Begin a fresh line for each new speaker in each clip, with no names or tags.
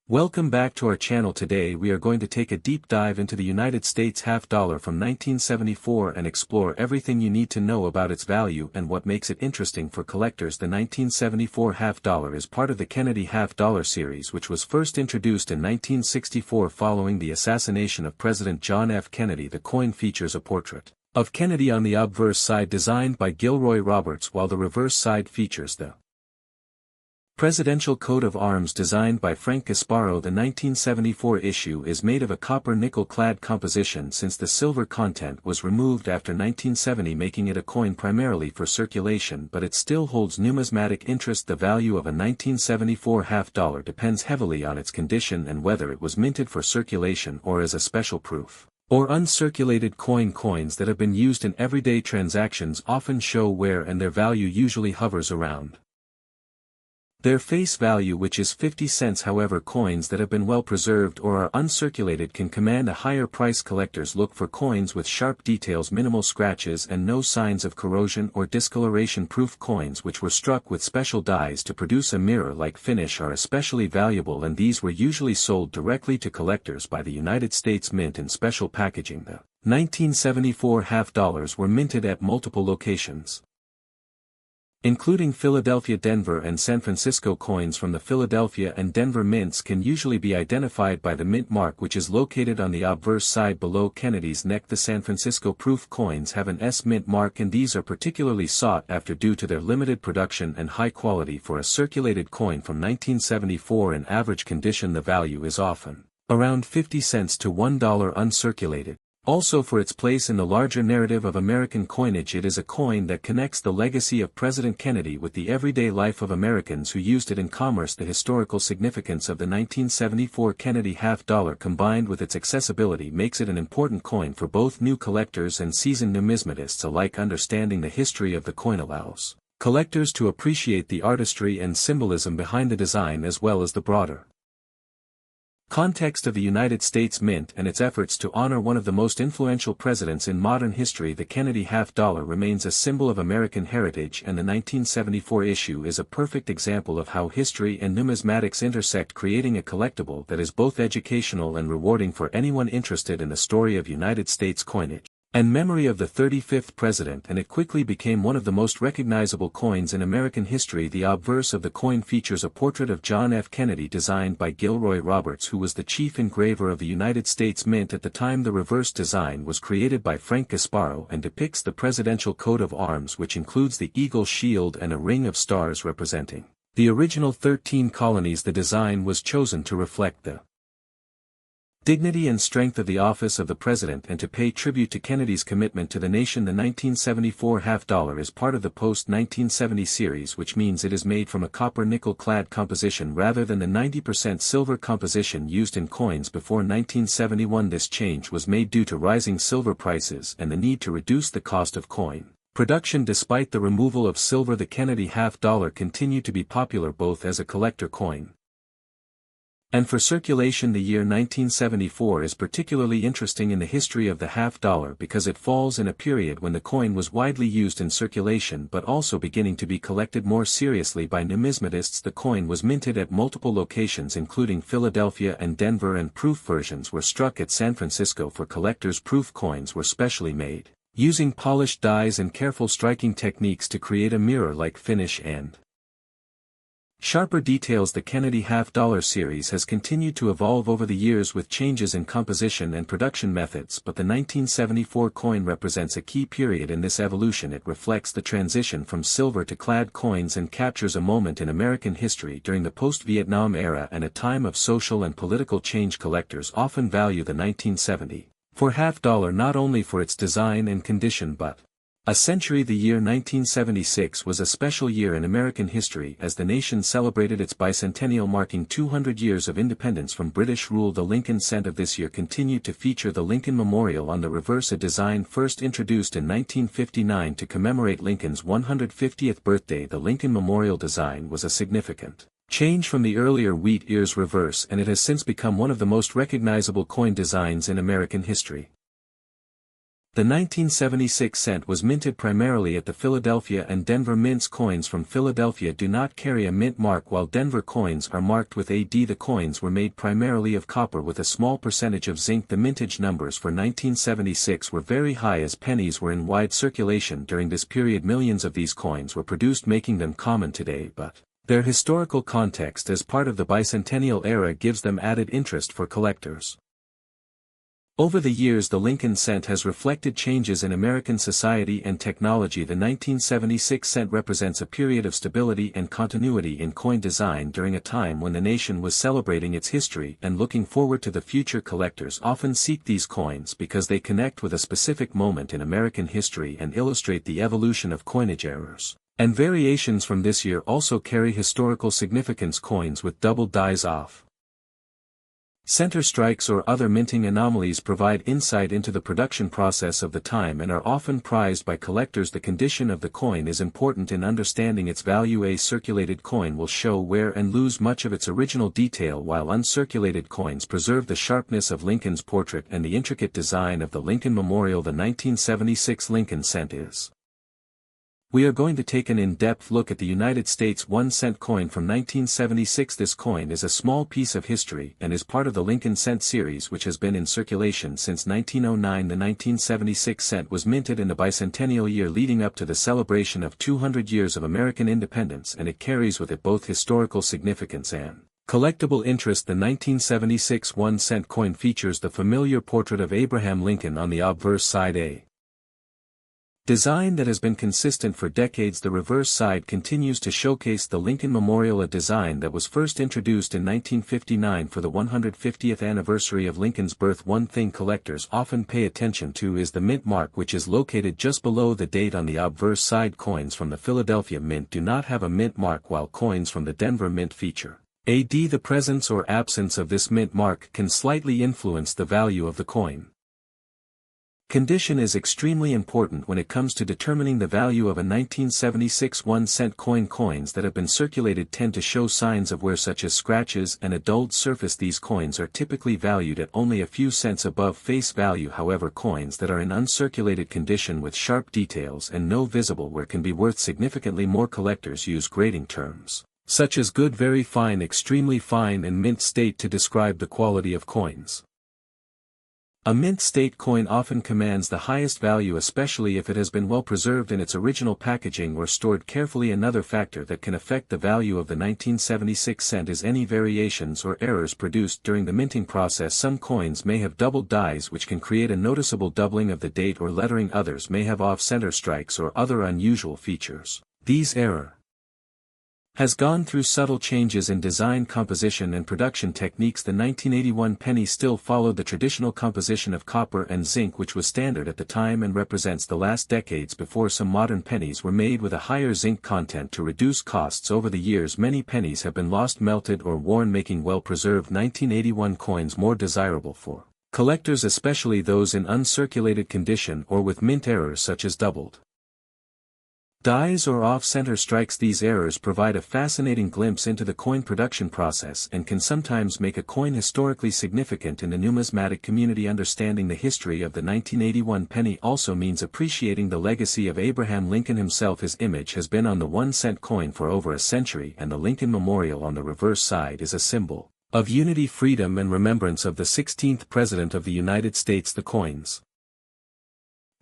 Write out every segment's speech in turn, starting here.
Welcome back to our channel. Today we are going to take a deep dive into the United States half dollar from 1974 and explore everything you need to know about its value and what makes it interesting for collectors. The 1974 half dollar is part of the Kennedy half dollar series, which was first introduced in 1964 following the assassination of President John F. Kennedy. The coin features a portrait of Kennedy on the obverse side designed by Gilroy Roberts, while the reverse side features the Presidential Coat of Arms designed by Frank Gasparro. The 1974 issue is made of a copper nickel-clad composition since the silver content was removed after 1970, making it a coin primarily for circulation, but it still holds numismatic interest. The value of a 1974 half dollar depends heavily on its condition and whether it was minted for circulation or as a special proof or uncirculated coin. Coins that have been used in everyday transactions often show wear, and their value usually hovers around their face value, which is 50 cents. However, coins that have been well preserved or are uncirculated can command a higher price. Collectors look for coins with sharp details, minimal scratches, and no signs of corrosion or discoloration. Proof coins which were struck with special dies to produce a mirror-like finish are especially valuable, and these were usually sold directly to collectors by the United States Mint in special packaging. The 1974 half dollars were minted at multiple locations, including Philadelphia, Denver, and San Francisco. Coins from the Philadelphia and Denver mints can usually be identified by the mint mark, which is located on the obverse side below Kennedy's neck. The San Francisco proof coins have an S mint mark, and these are particularly sought after due to their limited production and high quality. For a circulated coin from 1974 in average condition, the value is often around 50 cents to $1 uncirculated. Also, for its place in the larger narrative of American coinage, it is a coin that connects the legacy of President Kennedy with the everyday life of Americans who used it in commerce. The historical significance of the 1974 Kennedy half dollar combined with its accessibility makes it an important coin for both new collectors and seasoned numismatists alike. Understanding the history of the coin allows collectors to appreciate the artistry and symbolism behind the design, as well as the broader context of the United States Mint and its efforts to honor one of the most influential presidents in modern history. The Kennedy half dollar remains a symbol of American heritage, and the 1974 issue is a perfect example of how history and numismatics intersect, creating a collectible that is both educational and rewarding for anyone interested in the story of United States coinage and memory of the 35th president. And it quickly became one of the most recognizable coins in American history. The obverse of the coin features a portrait of John F. Kennedy designed by Gilroy Roberts, who was the chief engraver of the United States Mint at the time. The reverse design was created by Frank Gasparro and depicts the presidential coat of arms, which includes the eagle shield and a ring of stars representing the original 13 colonies. The design was chosen to reflect the dignity and strength of the office of the president and to pay tribute to Kennedy's commitment to the nation. The 1974 half dollar is part of the post-1970 series, which means it is made from a copper nickel-clad composition rather than the 90% silver composition used in coins before 1971. This change was made due to rising silver prices and the need to reduce the cost of coin production. Despite the removal of silver, the Kennedy half dollar continued to be popular both as a collector coin and for circulation. The year 1974 is particularly interesting in the history of the half dollar because it falls in a period when the coin was widely used in circulation but also beginning to be collected more seriously by numismatists. The coin was minted at multiple locations including Philadelphia and Denver, and proof versions were struck at San Francisco for collectors. Proof coins were specially made, using polished dies and careful striking techniques to create a mirror-like finish and sharper details. The Kennedy half dollar series has continued to evolve over the years with changes in composition and production methods, but the 1974 coin represents a key period in this evolution. It reflects the transition from silver to clad coins and captures a moment in American history during the post-Vietnam era and a time of social and political change. Collectors often value the 1974 half dollar not only for its design and condition but a century. The year 1976 was a special year in American history as the nation celebrated its bicentennial, marking 200 years of independence from British rule. The Lincoln Cent of this year continued to feature the Lincoln Memorial on the reverse, a design first introduced in 1959 to commemorate Lincoln's 150th birthday. The Lincoln Memorial design was a significant change from the earlier wheat ears reverse, and it has since become one of the most recognizable coin designs in American history. The 1976 cent was minted primarily at the Philadelphia and Denver mints. Coins from Philadelphia do not carry a mint mark, while Denver coins are marked with AD. The coins were made primarily of copper with a small percentage of zinc. The mintage numbers for 1976 were very high as pennies were in wide circulation during this period. Millions of these coins were produced, making them common today, but their historical context as part of the bicentennial era gives them added interest for collectors. Over the years, the Lincoln cent has reflected changes in American society and technology. The 1976 cent represents a period of stability and continuity in coin design during a time when the nation was celebrating its history and looking forward to the future. Collectors often seek these coins because they connect with a specific moment in American history and illustrate the evolution of coinage errors and variations from this year. Also carry historical significance. Coins with double dies off center strikes or other minting anomalies provide insight into the production process of the time and are often prized by collectors. The condition of the coin is important in understanding its value. A circulated coin will show wear and lose much of its original detail, while uncirculated coins preserve the sharpness of Lincoln's portrait and the intricate design of the Lincoln Memorial. The 1976 Lincoln cent is. We are going to take an in-depth look at the United States 1 cent coin from 1976. This coin is a small piece of history and is part of the Lincoln cent series, which has been in circulation since 1909. The 1976 cent was minted in the bicentennial year leading up to the celebration of 200 years of American independence, and it carries with it both historical significance and collectible interest. The 1976 1 cent coin features the familiar portrait of Abraham Lincoln on the obverse side, a design that has been consistent for decades. The reverse side continues to showcase the Lincoln Memorial, a design that was first introduced in 1959 for the 150th anniversary of Lincoln's birth. One thing collectors often pay attention to is the mint mark, which is located just below the date on the obverse side. Coins from the Philadelphia Mint do not have a mint mark, while coins from the Denver Mint feature AD. The presence or absence of this mint mark can slightly influence the value of the coin. Condition is extremely important when it comes to determining the value of a 1976 1 cent coin. Coins that have been circulated tend to show signs of wear, such as scratches and a dulled surface. These coins are typically valued at only a few cents above face value. However, coins that are in uncirculated condition with sharp details and no visible wear can be worth significantly more. Collectors use grading terms such as good, very fine, extremely fine, and mint state to describe the quality of coins. A mint state coin often commands the highest value, especially if it has been well preserved in its original packaging or stored carefully. Another factor that can affect the value of the 1976 cent is any variations or errors produced during the minting process. Some coins may have doubled dies, which can create a noticeable doubling of the date or lettering. Others may have off-center strikes or other unusual features. These error has gone through subtle changes in design, composition, and production techniques. The 1981 penny still followed the traditional composition of copper and zinc, which was standard at the time and represents the last decades before some modern pennies were made with a higher zinc content to reduce costs. Over the years, many pennies have been lost, melted, or worn, making well-preserved 1981 coins more desirable for collectors, especially those in uncirculated condition or with mint errors such as doubled dies or off-center strikes. These errors provide a fascinating glimpse into the coin production process and can sometimes make a coin historically significant in the numismatic community. Understanding the history of the 1981 penny also means appreciating the legacy of Abraham Lincoln himself. His image has been on the 1 cent coin for over a century, and the Lincoln Memorial on the reverse side is a symbol of unity, freedom, and remembrance of the 16th President of the United States. The coins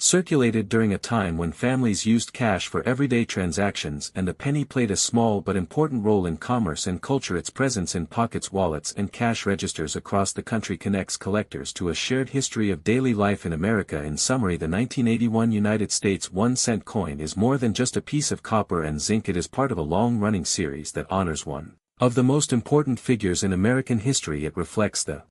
circulated during a time when families used cash for everyday transactions, and the penny played a small but important role in commerce and culture. Its presence in pockets, wallets, and cash registers across the country connects collectors to a shared history of daily life in America. In summary, the 1981 United States 1 cent coin is more than just a piece of copper and zinc. It is part of a long-running series that honors one of the most important figures in American history. It reflects the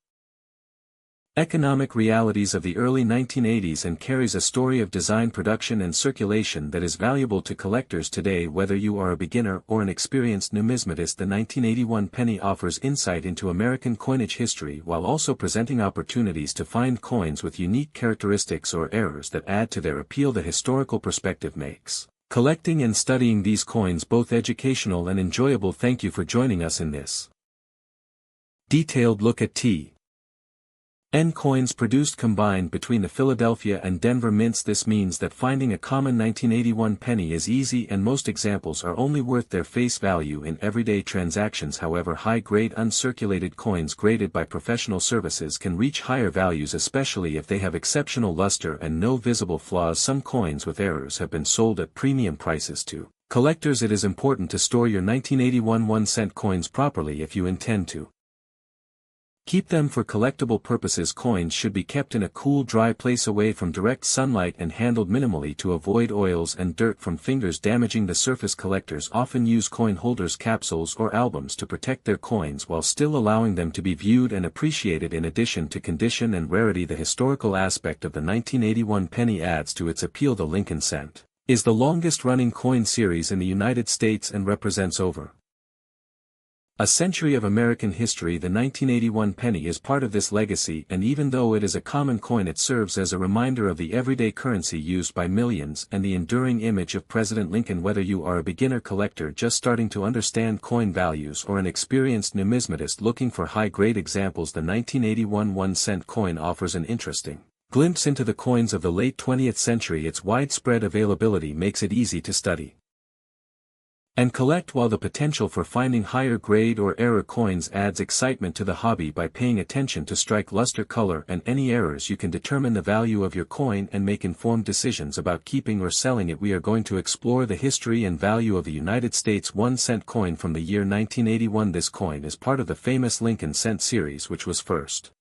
economic realities of the early 1980s and carries a story of design, production, and circulation that is valuable to collectors today. Whether you are a beginner or an experienced numismatist, the 1981 penny offers insight into American coinage history while also presenting opportunities to find coins with unique characteristics or errors that add to their appeal. The historical perspective makes collecting and studying these coins both educational and enjoyable. Thank you for joining us in this detailed look at T. N coins produced combined between the Philadelphia and Denver mints. This means that finding a common 1981 penny is easy, and most examples are only worth their face value in everyday transactions. However, high-grade uncirculated coins graded by professional services can reach higher values, especially if they have exceptional luster and no visible flaws. Some coins with errors have been sold at premium prices to collectors. It is important to store your 1981 1-cent coins properly if you intend to keep them for collectible purposes. Coins should be kept in a cool, dry place away from direct sunlight and handled minimally to avoid oils and dirt from fingers damaging the surface. Collectors often use coin holders, capsules, or albums to protect their coins while still allowing them to be viewed and appreciated. In addition to condition and rarity, the historical aspect of the 1981 penny adds to its appeal. The Lincoln cent is the longest-running coin series in the United States and represents over a century of American history. The 1981 penny is part of this legacy, and even though it is a common coin, it serves as a reminder of the everyday currency used by millions and the enduring image of President Lincoln. Whether you are a beginner collector just starting to understand coin values or an experienced numismatist looking for high-grade examples, the 1981 1-cent coin offers an interesting glimpse into the coins of the late 20th century. Its widespread availability makes it easy to study and collect, while the potential for finding higher grade or error coins adds excitement to the hobby. By paying attention to strike, luster, color, and any errors, you can determine the value of your coin and make informed decisions about keeping or selling it. We are going to explore the history and value of the United States 1-cent coin from the year 1981. This coin is part of the famous Lincoln cent series, which was first